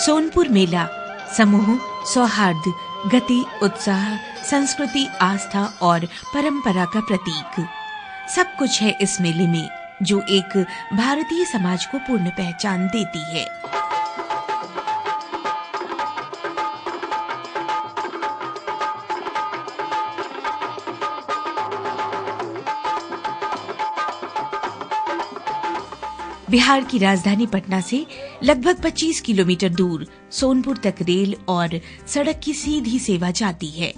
सोनपुर मेला समूह, सौहार्द, गति, उत्साह, संस्कृति, आस्था और परंपरा का प्रतीक सब कुछ है इस मेले में, जो एक भारतीय समाज को पूर्ण पहचान देती है। बिहार की राजधानी पटना से लगभग 25 किलोमीटर दूर सोनपुर तक रेल और सड़क की सीधी सेवा जाती है।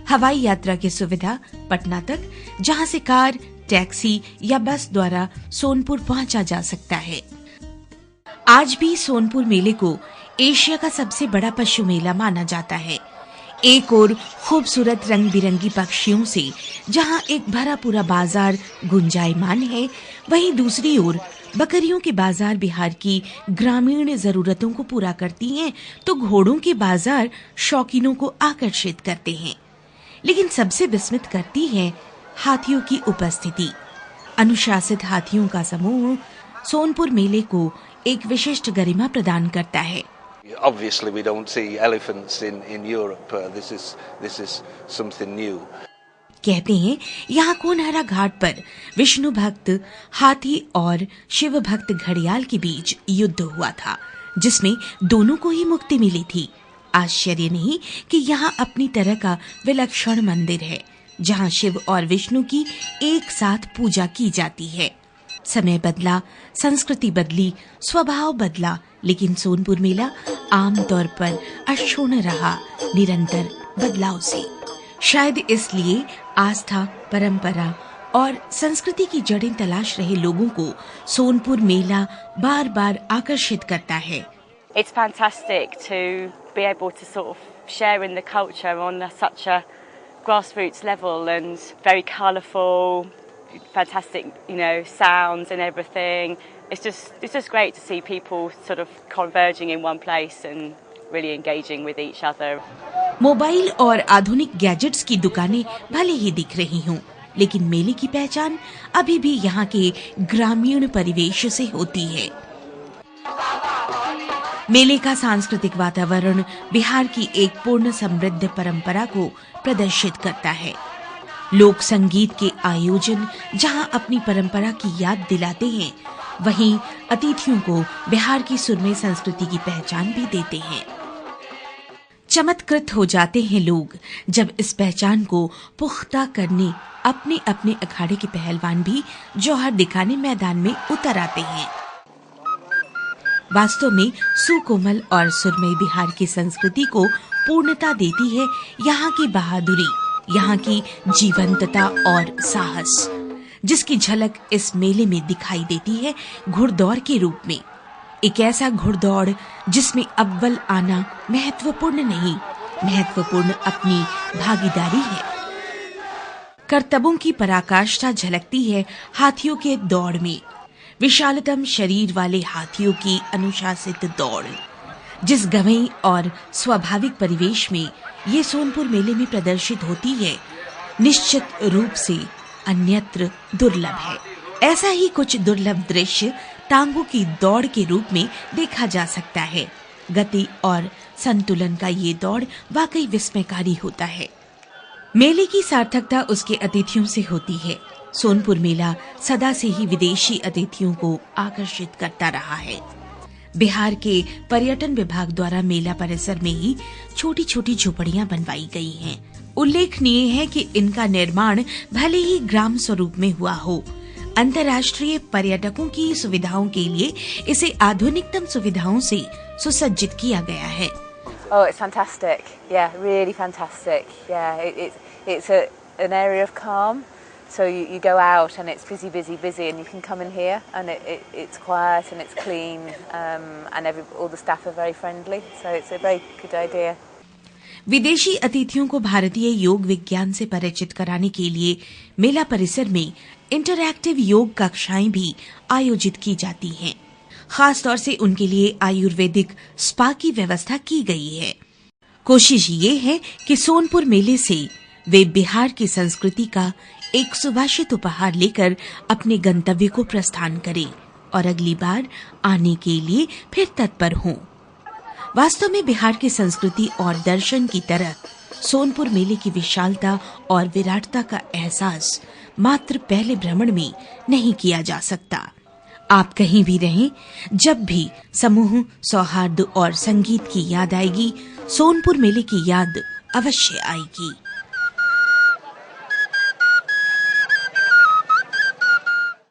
हवाई यात्रा की सुविधा पटना तक, जहां से कार, टैक्सी या बस द्वारा सोनपुर पहुंचा जा सकता है। आज भी सोनपुर मेले को एशिया का सबसे बड़ा पशु मेला माना जाता है। एक ओर खूबसूरत रंग बिरंगी पक्षियों से जहां एक भरा पूरा बाजार गुंजायमान है, वहीं दूसरी ओर बकरियों के बाजार बिहार की ग्रामीण जरूरतों को पूरा करती हैं, तो घोड़ों के बाजार शौकीनों को आकर्षित करते हैं। लेकिन सबसे विस्मित करती है हाथियों की उपस्थिति। अनुशासित हाथियों का समूह सोनपुर मेले को एक विशिष्ट गरिमा प्रदान करता है। Obviously, we don't see elephants in Europe. This is something new. कहते हैं यहाँ कोनहरा घाट पर विष्णु भक्त हाथी और शिव भक्त घड़ियाल के बीच युद्ध हुआ था, जिसमें दोनों को ही मुक्ति मिली थी। आश्चर्य नहीं कि यहाँ अपनी तरह का विलक्षण मंदिर है, जहाँ शिव और विष्णु की एक साथ पूजा की जाती है। समय बदला, संस्कृति बदली, स्वभाव बदला, लेकिन सोनपुर मेला आमतौर पर अक्षुण्ण रहा, निरंतर बदलाव से। शायद इसलिए आस्था, परंपरा और संस्कृति की जड़ें तलाश रहे लोगों को सोनपुर मेला बार बार आकर्षित करता है। It's fantastic to be able to sort of share in the culture on such a grassroots level and very colourful, fantastic, sounds and everything. It's just great to see people sort of converging in one place and really engaging with each other. Mobile और आधुनिक gadgets की दुकानें भले ही दिख रही हों, लेकिन मेले की पहचान अभी भी यहाँ के ग्रामीण परिवेश से होती है। मेले का सांस्कृतिक वातावरण बिहार की एक पूर्ण समृद्ध परंपरा को प्रदर्शित करता है। लोक संगीत के आयोजन जहाँ अपनी परंपरा की याद दिलाते हैं, वहीं अतिथियों को बिहार की सुरमई संस्कृति की पहचान भी देते हैं। चमत्कृत हो जाते हैं लोग जब इस पहचान को पुख्ता करने अपने अपने अखाड़े के पहलवान भी जौहर दिखाने मैदान में उतर आते हैं। वास्तव में सुकोमल और सुरमई बिहार की संस्कृति को पूर्णता देती है। यहाँ की बहादुरी, यहाँ की जीवंतता और साहस, जिसकी झलक इस मेले में दिखाई देती है घुड़दौड़ के रूप में। एक ऐसा घुड़दौड़ जिसमें अव्वल आना महत्वपूर्ण नहीं, महत्वपूर्ण अपनी भागीदारी है। करतबों की पराकाष्ठा झलकती है हाथियों के दौड़ में। विशालतम शरीर वाले हाथियों की अनुशासित दौड़, जिस गंभीर और स्वाभाविक परिवेश में ये सोनपुर मेले में प्रदर्शित होती है, निश्चित रूप से अन्यत्र दुर्लभ है। ऐसा ही कुछ दुर्लभ दृश्य टांगों की दौड़ के रूप में देखा जा सकता है। गति और संतुलन का ये दौड़ वाकई विस्मयकारी होता है। मेले की सार्थकता उसके अतिथियों से होती है। सोनपुर मेला सदा से ही विदेशी अतिथियों को आकर्षित करता रहा है। बिहार के पर्यटन विभाग द्वारा मेला परिसर में ही छोटी छोटी झोपड़ियां बनवाई गई हैं। उल्लेखनीय है कि इनका निर्माण भले ही ग्राम स्वरूप में हुआ हो, अंतर्राष्ट्रीय पर्यटकों की सुविधाओं के लिए इसे आधुनिकतम सुविधाओं से सुसज्जित किया गया है। Oh, it's fantastic. Yeah, really fantastic. Yeah, it's an area of calm. So you go out and it's busy, and you can come in here and it's quiet and it's clean, and all the staff are very friendly. So it's a very good idea. विदेशी अतिथियों को भारतीय योग विज्ञान से परिचित कराने के लिए मेला परिसर में इंटरैक्टिव योग कक्षाएं भी आयोजित की जाती हैं। खास तौर से उनके लिए आयुर्वेदिक स्पा की व्यवस्था की गई है। कोशिश ये है कि सोनपुर मेले से वे बिहार की संस्कृति का एक सुभाषित उपहार लेकर अपने गंतव्य को प्रस्थान करें और अगली बार आने के लिए फिर तत्पर हों। वास्तव में बिहार की संस्कृति और दर्शन की तरह सोनपुर मेले की विशालता और विराटता का एहसास मात्र पहले भ्रमण में नहीं किया जा सकता। आप कहीं भी रहें, जब भी समूह, सौहार्द और संगीत की याद आएगी, सोनपुर मेले की याद अवश्य आएगी।